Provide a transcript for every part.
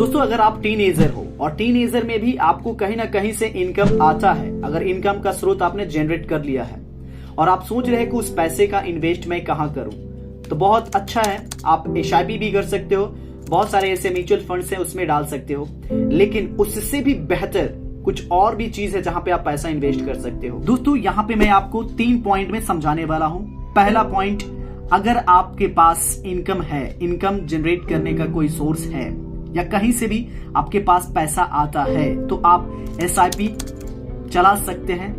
दोस्तों अगर आप टीनेजर हो और टीनेजर में भी आपको कहीं ना कहीं से इनकम आता है, अगर इनकम का स्रोत आपने जनरेट कर लिया है और आप सोच रहे हैं कि उस पैसे का इन्वेस्ट मैं कहां करूं, तो बहुत अच्छा है। आप SIP भी कर सकते हो, बहुत सारे ऐसे म्यूचुअल फंड्स हैं उसमें डाल सकते हो, लेकिन उससे भी बेहतर कुछ और भी चीज है जहां पे आप पैसा इन्वेस्ट कर सकते हो। दोस्तों यहाँ पे मैं आपको 3 पॉइंट में समझाने वाला हूं। पहला पॉइंट, अगर आपके पास इनकम है, इनकम जनरेट करने का कोई सोर्स है या कहीं से भी आपके पास पैसा आता है, तो आप SIP चला सकते हैं,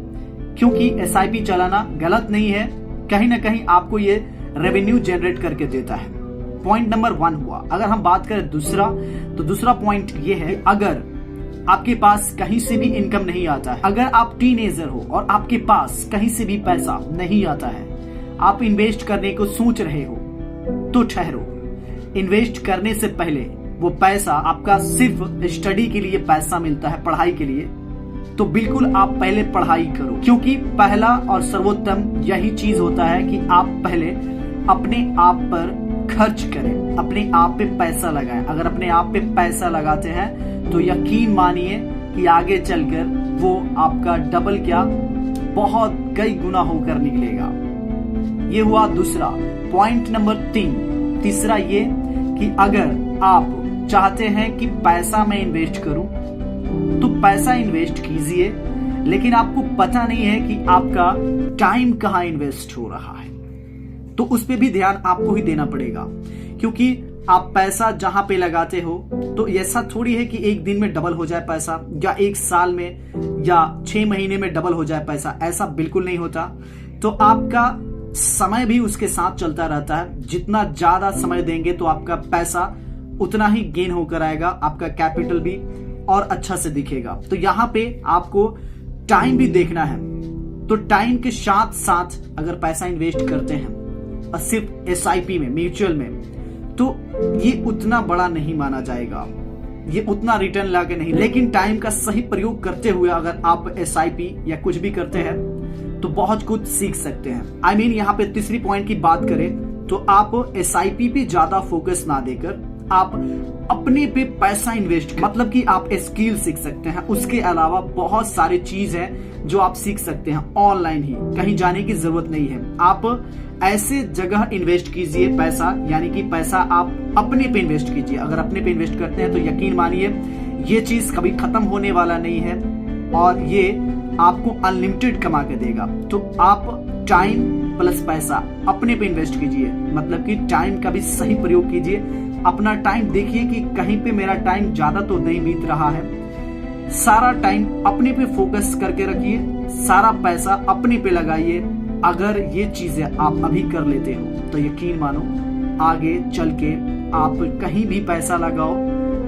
क्योंकि SIP चलाना गलत नहीं है, कहीं ना कहीं आपको ये रेवेन्यू जनरेट करके देता है। पॉइंट नंबर 1 हुआ। अगर हम बात करें दूसरा, तो दूसरा पॉइंट ये है, अगर आपके पास कहीं से भी इनकम नहीं आता है, अगर आप टीनेजर हो और आपके पास कहीं से भी पैसा नहीं आता है, आप इन्वेस्ट करने को सोच रहे हो, तो ठहरो। इन्वेस्ट करने से पहले वो पैसा आपका सिर्फ स्टडी के लिए पैसा मिलता है, पढ़ाई के लिए, तो बिल्कुल आप पहले पढ़ाई करो, क्योंकि पहला और सर्वोत्तम यही चीज होता है कि आप पहले अपने आप पर खर्च करें, अपने आप पे पैसा लगाएं। अगर अपने आप पे पैसा लगाते हैं तो यकीन मानिए कि आगे चलकर वो आपका डबल क्या, बहुत कई गुना होकर निकलेगा। ये हुआ दूसरा। Point number 3। तीसरा ये कि अगर आप चाहते हैं कि पैसा मैं इन्वेस्ट करूं, तो पैसा इन्वेस्ट कीजिए, लेकिन आपको पता नहीं है कि आपका टाइम कहां इन्वेस्ट हो रहा है, तो उस पे भी ध्यान आपको ही देना पड़ेगा। क्योंकि आप पैसा जहां पे लगाते हो, तो ऐसा थोड़ी है कि एक दिन में डबल हो जाए पैसा, या एक साल में या 6 महीने में डबल हो जाए पैसा, ऐसा बिल्कुल नहीं होता। तो आपका समय भी उसके साथ चलता रहता है। जितना ज्यादा समय देंगे तो आपका पैसा उतना ही गेन होकर आएगा, आपका कैपिटल भी और अच्छा से दिखेगा। तो यहाँ पे आपको टाइम भी देखना है। तो टाइम के साथ साथ अगर पैसा इन्वेस्ट करते हैं और सिर्फ SIP में, म्यूचुअल में, तो ये उतना बड़ा नहीं माना जाएगा, ये उतना रिटर्न लाके नहीं। लेकिन टाइम का सही प्रयोग करते हुए अगर आप SIP या कुछ भी करते हैं तो बहुत कुछ सीख सकते हैं। यहाँ पे तीसरी पॉइंट की बात करें तो आप SIP पे ज्यादा फोकस ना देकर आप अपने पे पैसा इन्वेस्ट, मतलब कि आप स्किल सीख सकते हैं। उसके अलावा बहुत सारी चीज है जो आप सीख सकते हैं ऑनलाइन ही, कहीं जाने की जरूरत नहीं है। आप ऐसे जगह इन्वेस्ट कीजिए पैसा, यानी कि पैसा आप अपने पे इन्वेस्ट कीजिए। अगर अपने पे इन्वेस्ट करते हैं तो यकीन मानिए ये चीज कभी खत्म होने वाला नहीं है और ये आपको अनलिमिटेड कमा के देगा। तो आप टाइम प्लस पैसा अपने पे इन्वेस्ट कीजिए, मतलब कि टाइम का भी सही प्रयोग कीजिए। अपना टाइम देखिए कि कहीं पे मेरा टाइम ज्यादा तो नहीं बीत रहा है। सारा टाइम अपने पे फोकस करके रखिए, सारा पैसा अपने पे लगाइए। अगर ये चीजें आप अभी कर लेते हो तो यकीन मानो आगे चल के आप कहीं भी पैसा लगाओ,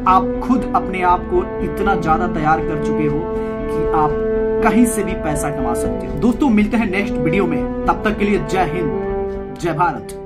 आप खुद अपने आप को इतना ज्यादा तैयार कर चुके हो कि आप कहीं से भी पैसा कमा सकते हो। दोस्तों मिलते हैं नेक्स्ट वीडियो में, तब तक के लिए जय हिंद, जय भारत।